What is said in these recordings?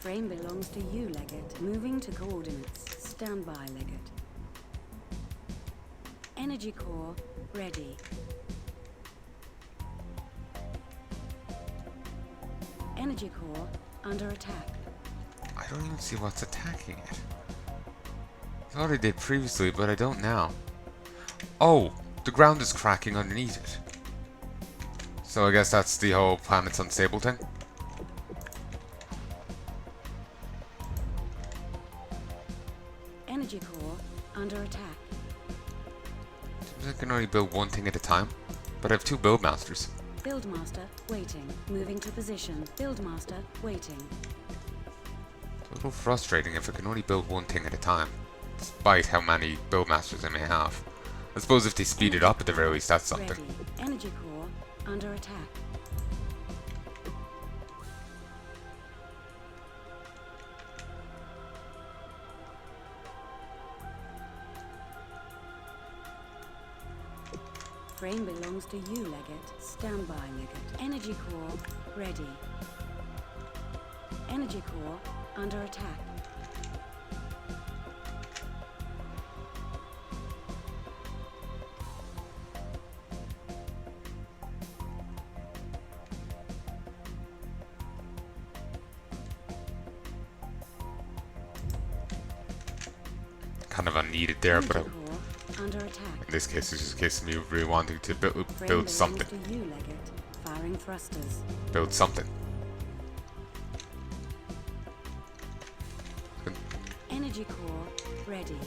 Frame belongs to you, Leggett. Moving to coordinates. Stand by, Leggett. Energy core ready. Energy core under attack. I don't even see what's attacking it. I thought I did previously, but I don't now. Oh, the ground is cracking underneath it. So I guess that's the whole planet's unstable thing. Energy core under attack. Seems I can only build one thing at a time, but I have 2 build masters. Buildmaster waiting. Moving to position. Buildmaster waiting. It's a little frustrating if I can only build one thing at a time, despite how many build masters I may have. I suppose if they speed it up at the very least, that's something. Ready. Energy core under attack. Frame belongs to you, Leggett. Stand by, Leggett. Energy core ready. Energy core under attack. Kind of unneeded there, but Energy core under attack. in this case, it's just a case of me really wanting to Frame build belongs something. to you, Leggett. Firing thrusters. Build something. Energy core ready.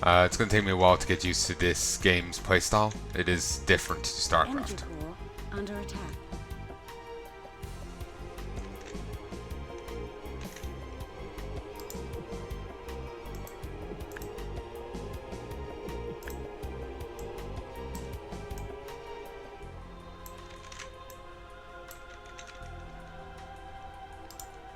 It's going to take me a while to get used to this game's playstyle. It is different to Energy StarCraft. core under attack.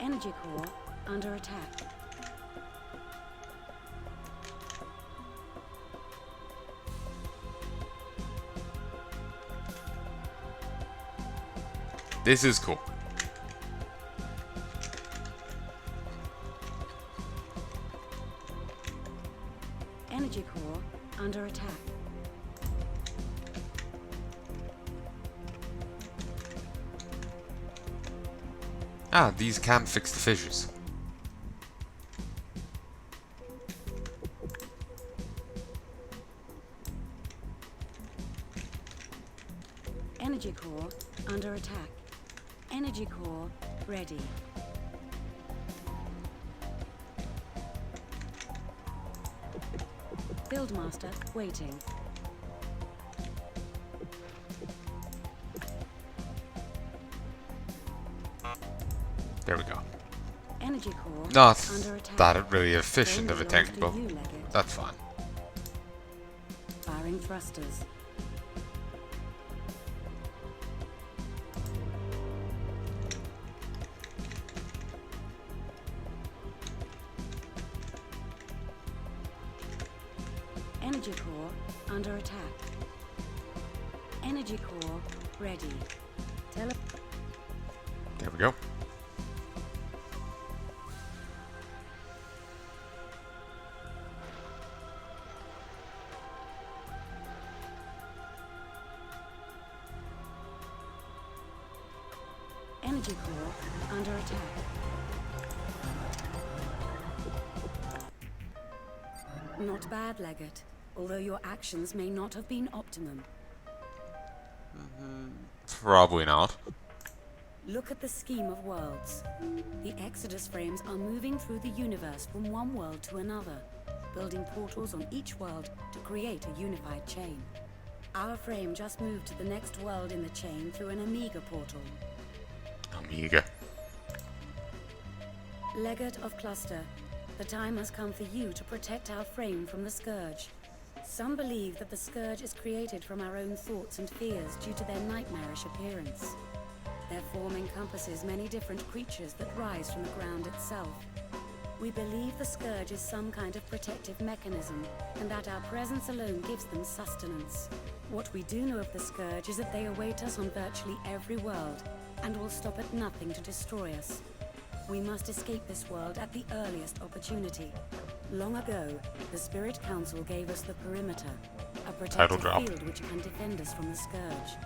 Energy core under attack. This is cool. Energy core under attack. Ah, these can fix the fissures. Energy core under attack. Energy core ready. Buildmaster waiting. There we go. Energy core Not under attack. that really efficient Frame of a thing, belongs to but you, Leggett. that's fine. Firing thrusters. Energy core under attack. Energy core ready. There we go. Energy core under attack. Not bad, Leggett, although your actions may not have been optimum. Probably not. Look at the scheme of worlds. The Exodus frames are moving through the universe from one world to another, building portals on each world to create a unified chain. Our frame just moved to the next world in the chain through an Omega portal. Omega. Leggett of Cluster, the time has come for you to protect our frame from the Scourge. Some believe that the Scourge is created from our own thoughts and fears due to their nightmarish appearance. Their form encompasses many different creatures that rise from the ground itself. We believe the Scourge is some kind of protective mechanism, and that our presence alone gives them sustenance. What we do know of the Scourge is that they await us on virtually every world, and will stop at nothing to destroy us. We must escape this world at the earliest opportunity. Long ago, the Spirit Council gave us the perimeter, a Title protective drop. field which can defend us from the Scourge.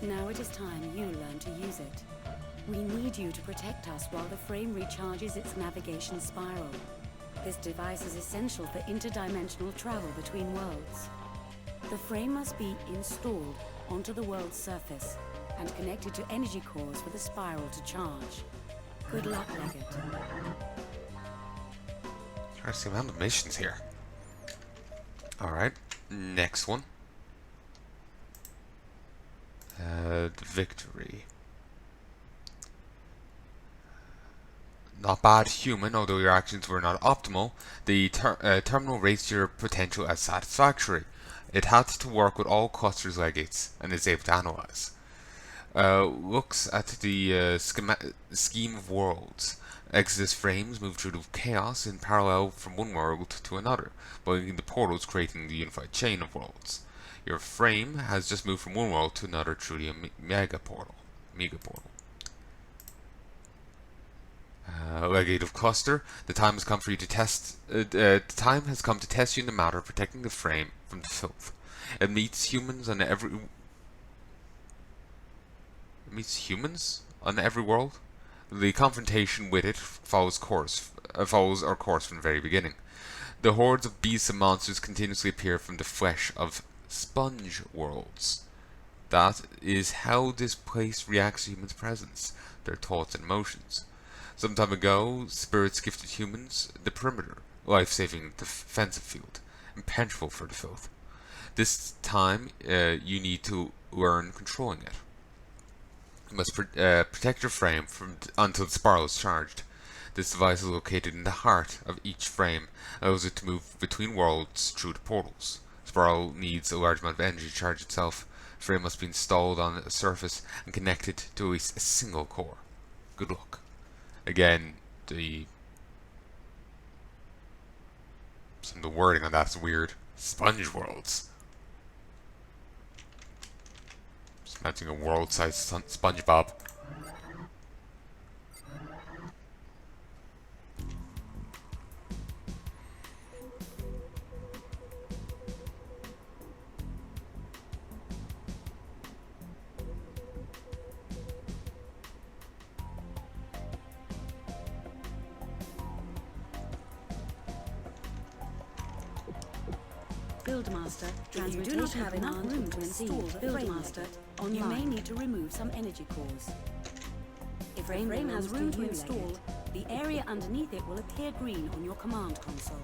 Now it is time you learn to use it. We need you to protect us while the frame recharges its navigation spiral. This device is essential for interdimensional travel between worlds. The frame must be installed onto the world's surface and connected to energy cores for the spiral to charge. Good luck, Leggett. Trying to see the amount of missions here. Alright, next one. The victory. Not bad, human. Although your actions were not optimal, the terminal rates your potential as satisfactory. It had to work with all clusters legates and is able to analyze. Looks at the scheme of worlds. Exodus frames move through the chaos in parallel from one world to another, building the portals creating the unified chain of worlds. Your frame has just moved from one world to another through the mega portal. Legate of cluster. The time has come for you to test. The time has come to test you in the matter of protecting the frame from the filth. It meets humans on every world. The confrontation with it follows our course from the very beginning. The hordes of beasts and monsters continuously appear from the flesh of sponge worlds. That is how this place reacts to humans' presence, their thoughts and emotions. Some time ago, spirits gifted humans the perimeter, life-saving defensive field, impenetrable for the filth. This time, you need to learn controlling it. You must protect your frame until the spiral is charged. This device is located in the heart of each frame, allows it to move between worlds through the portals. The spiral needs a large amount of energy to charge itself. The frame must be installed on a surface and connected to at least a single core. Good luck. Again, some of the wording on that's weird. Sponge worlds. Just imagining a world-sized SpongeBob. Buildmaster, if you do not have enough room to install the Buildmaster, you may need to remove some energy cores. If the frame has room to install, the area underneath it will appear green on your command console.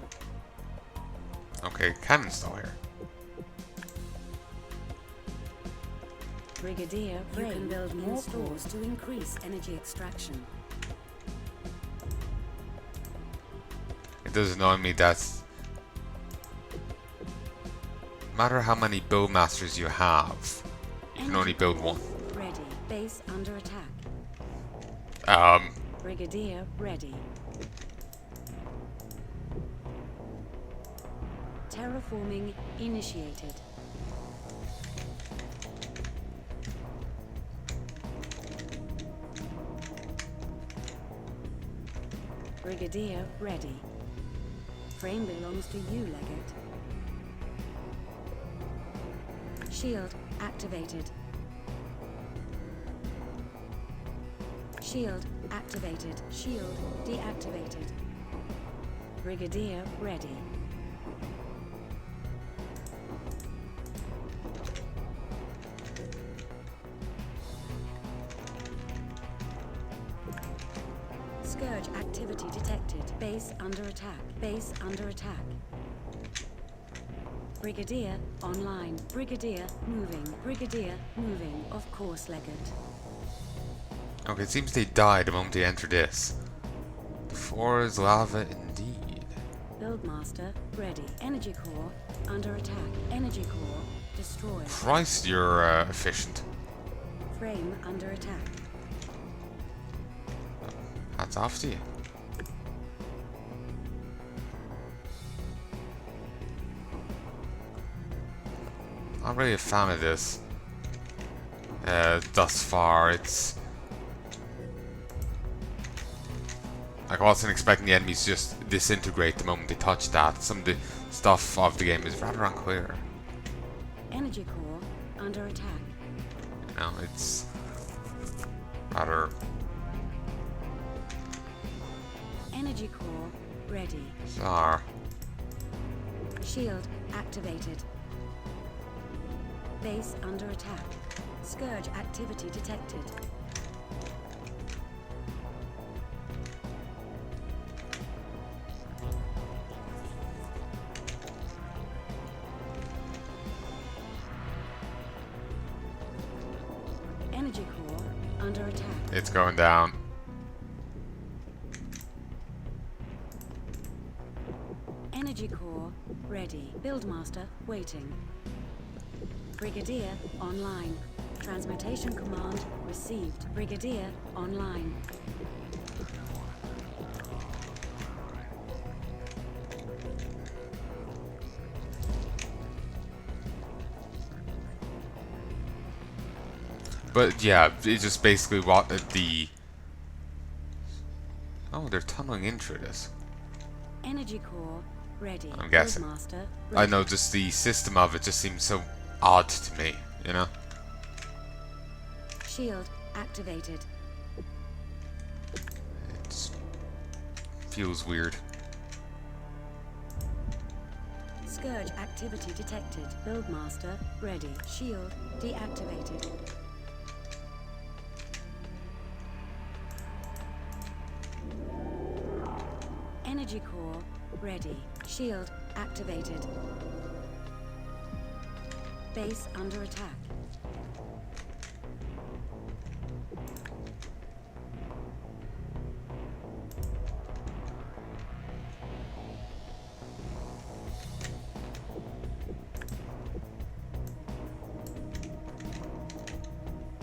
Okay, can install here. Brigadier, you can build more cores to increase energy extraction. It does annoy me that no matter how many build masters you have, you can only build one. Ready. Base under attack. Brigadier ready. Terraforming initiated. Brigadier ready. Frame belongs to you, Leggett. Shield activated. Shield activated. Shield deactivated. Brigadier ready. Scourge activity detected. Base under attack. Base under attack. Brigadier online. Brigadier moving. Brigadier moving. Of course, Leggett. Okay, it seems they died the moment they entered this. The floor is lava indeed. Buildmaster ready. Energy core under attack. Energy core destroyed. Christ, you're efficient. Frame under attack. Hats off to you. Not really a fan of this. Thus far, it's Like, I wasn't expecting the enemies to just disintegrate the moment they touch that. Some of the stuff of the game is rather unclear. Energy core under attack. No, it's rather Energy core ready. bizarre. Shield activated. Base under attack. Scourge activity detected. Energy core under attack. It's going down. Energy core ready. Buildmaster waiting. Brigadier online. Transmutation command received. Brigadier online. But yeah, it's just basically what the... Oh, they're tunneling in through this. Energy core ready. I'm guessing. Buildmaster I ready. know, just the system of it just seems so odd to me, you know? Shield activated. It feels weird. Scourge activity detected. Buildmaster ready. Shield deactivated. Energy core ready. Shield activated. Base under attack.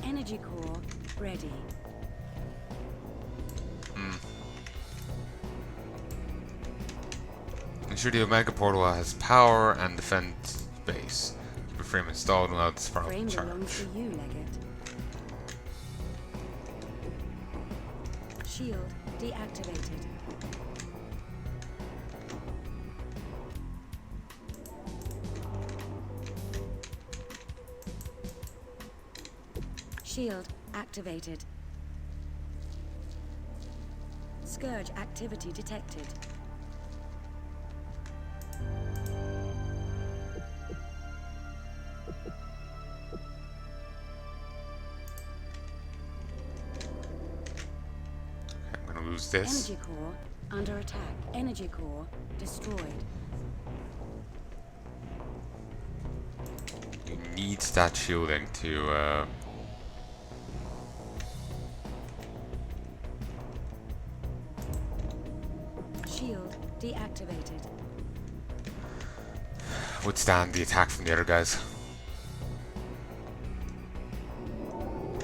Energy core ready. Ensure the Omega Portal has power and defense base. Keep a frame installed and allow this far Frame charge. belongs to you, Leggett. Shield deactivated. Shield activated. Scourge activity detected. I'm gonna lose this. Energy core under attack. Energy core destroyed. You need that shielding to Shield deactivated. withstand the attack from the other guys.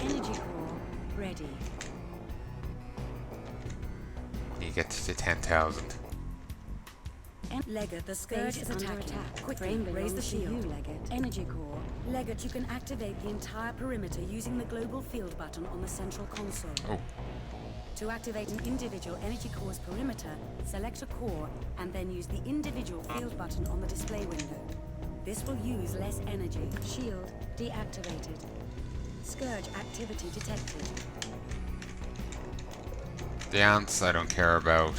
Energy core ready. You get to 10,000. Leggett, the Scourge is under attack. Quickly, raise the shield. You, Leggett. Energy core. Leggett, you can activate the entire perimeter using the global field button on the central console. Oh, To activate an individual energy core's perimeter, select a core and then use the individual field button on the display window. This will use less energy. Shield deactivated. Scourge activity detected. the ants I don't care about.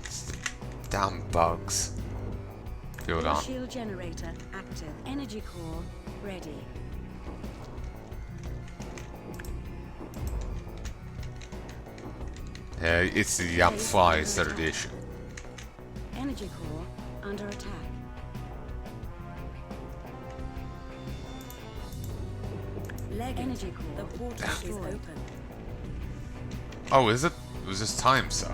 It's the damn bugs. Build on. Shield generator active. Energy core ready. It's the damn flies that are the issue. Energy core under attack. Leg energy core. The portal is open. Oh, is it? It was just time, so.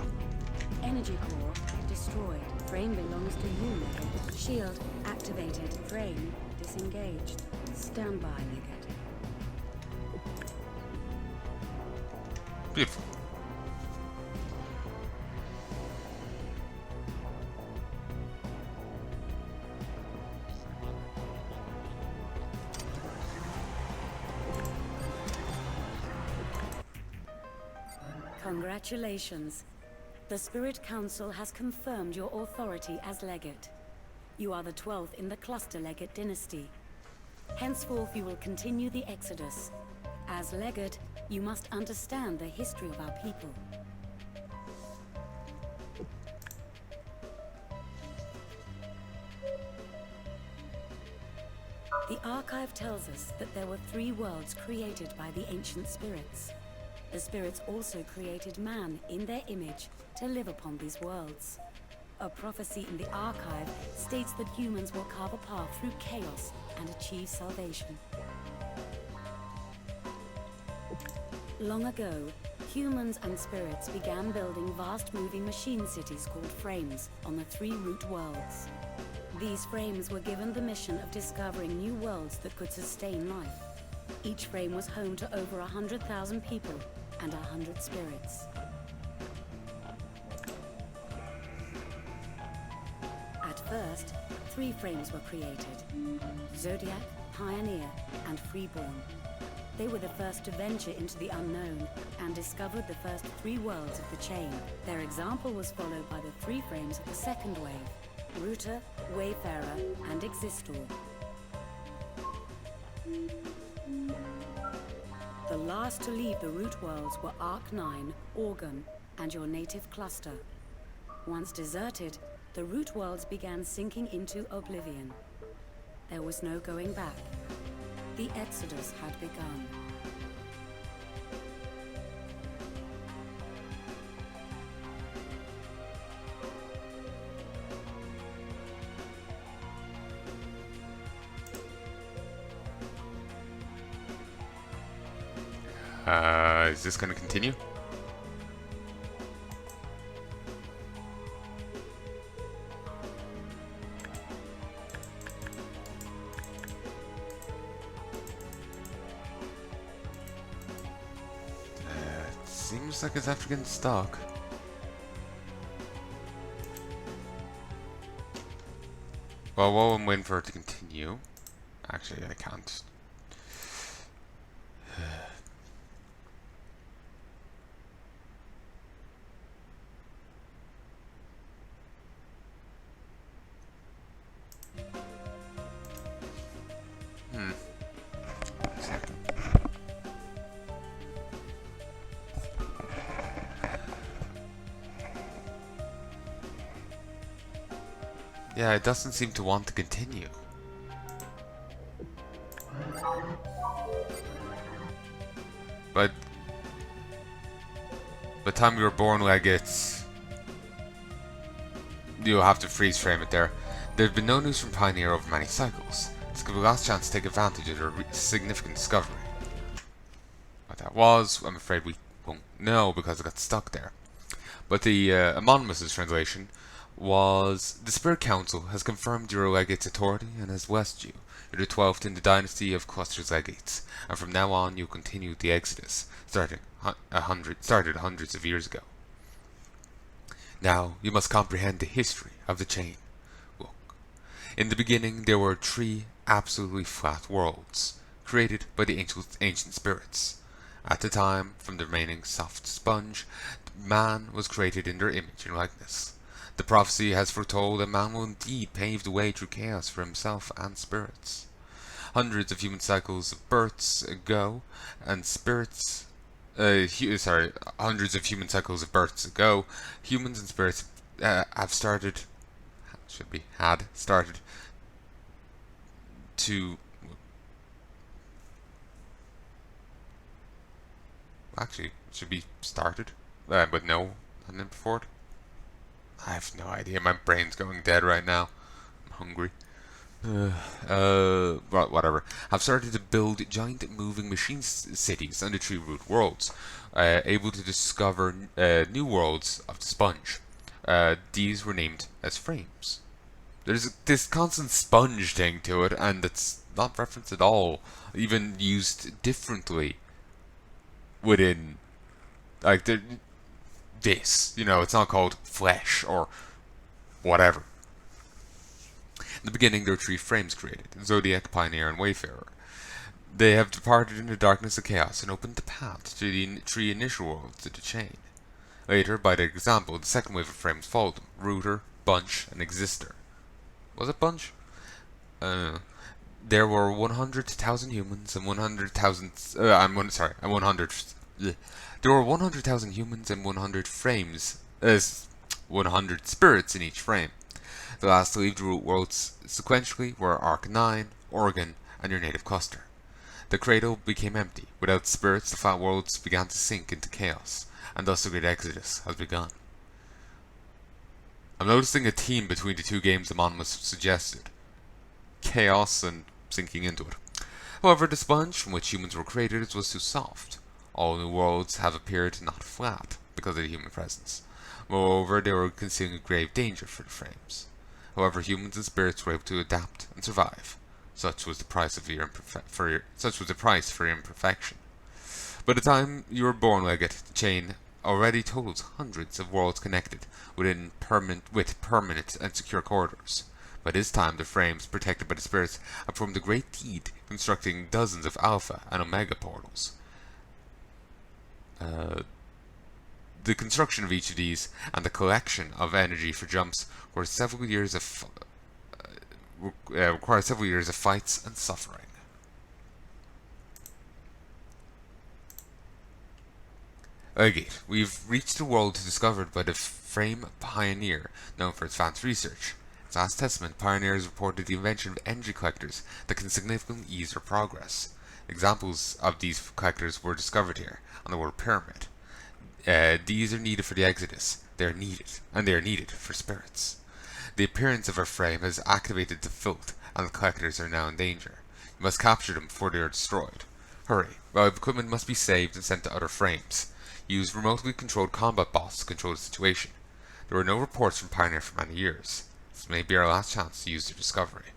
Energy core destroyed. Frame belongs to you, Leggett. Shield activated. Frame disengaged. Stand by, Leggett. Beautiful. Congratulations. The Spirit Council has confirmed your authority as legate. You are the 12th in the Cluster Legate dynasty. Henceforth, you will continue the Exodus. As legate, you must understand the history of our people. The archive tells us that there were 3 worlds created by the ancient spirits. The spirits also created man in their image to live upon these worlds. A prophecy in the archive states that humans will carve a path through chaos and achieve salvation. Long ago, humans and spirits began building vast moving machine cities called frames on the 3 root worlds. These frames were given the mission of discovering new worlds that could sustain life. Each frame was home to over 100,000 people and 100 spirits. At first, 3 frames were created: Zodiac, Pioneer, and Freeborn. They were the first to venture into the unknown and discovered the first 3 worlds of the chain. Their example was followed by the 3 frames of the second wave: Router, Wayfarer, and Existor. The last to leave the root worlds were Arc 9, Organ, and your native cluster. Once deserted, the root worlds began sinking into oblivion. There was no going back. The Exodus had begun. Is this going to continue? Seems like it's after getting stuck. Well, while I'm waiting for it to continue, actually I can't. Yeah, it doesn't seem to want to continue. But by the time you were born, like you'll have to freeze frame it there. There's been no news from Pioneer over many cycles. This could be the last chance to take advantage of their significant discovery. What that was, I'm afraid we won't know because it got stuck there. But the anonymous translation was: the Spirit Council has confirmed your legate's authority and has blessed you. You're the 12th in the dynasty of Cluster's legates, and from now on you'll continue the Exodus, started hundreds of years ago. Now you must comprehend the history of the chain. Look, in the beginning there were 3 absolutely flat worlds, created by the ancient spirits. At the time, from the remaining soft sponge, man was created in their image and likeness. The prophecy has foretold that man will indeed pave the way through chaos for himself and spirits. Hundreds of human cycles of births ago, and spirits... hundreds of human cycles of births ago, humans and spirits had started to... Actually, it should be started, but no, hadn't it before it? I have no idea. My brain's going dead right now. I'm hungry. Whatever. I've started to build giant moving machine cities on the 3 root worlds, able to discover new worlds of the sponge. These were named as frames. There's this constant sponge thing to it, and it's not referenced at all, even used differently within, like, this, it's not called flesh or whatever. In the beginning, there were 3 frames created: Zodiac, Pioneer, and Wayfarer. They have departed into the darkness of chaos and opened the path to the 3 initial worlds of the chain. Later, by their example, the second wave of frames followed them: Router, Bunch, and Exister. Was it Bunch? There were 100,000 humans and 100,000. And 100. There were 100,000 humans and 100 frames. 100 spirits in each frame. The last to leave the root worlds sequentially were Arc 9, Oregon, and your native cluster. The cradle became empty. Without spirits, the flat worlds began to sink into chaos, and thus the great exodus has begun. I'm noticing a theme between the two games Anonymous suggested: chaos and sinking into it. However, the sponge from which humans were created was too soft. All new worlds have appeared not flat because of the human presence. Moreover, they were concealing a grave danger for the frames. However, humans and spirits were able to adapt and survive. Such was the price for your imperfection. By the time you were born, Leggett, the chain already totals hundreds of worlds connected with permanent and secure corridors. By this time, the frames, protected by the spirits, have formed a great deed, constructing dozens of Alpha and Omega portals. The construction of each of these and the collection of energy for jumps require several years of fights and suffering. Agate, we've reached a world discovered by the Frame Pioneer, known for its advanced research. Its last testament, Pioneers reported the invention of energy collectors that can significantly ease our progress. Examples of these collectors were discovered here, on the World Pyramid. These are needed for the Exodus. They are needed for spirits. The appearance of our frame has activated the filth, and the collectors are now in danger. You must capture them before they are destroyed. Hurry, while equipment must be saved and sent to other frames. Use remotely controlled combat bots to control the situation. There were no reports from Pioneer for many years. This may be our last chance to use their discovery.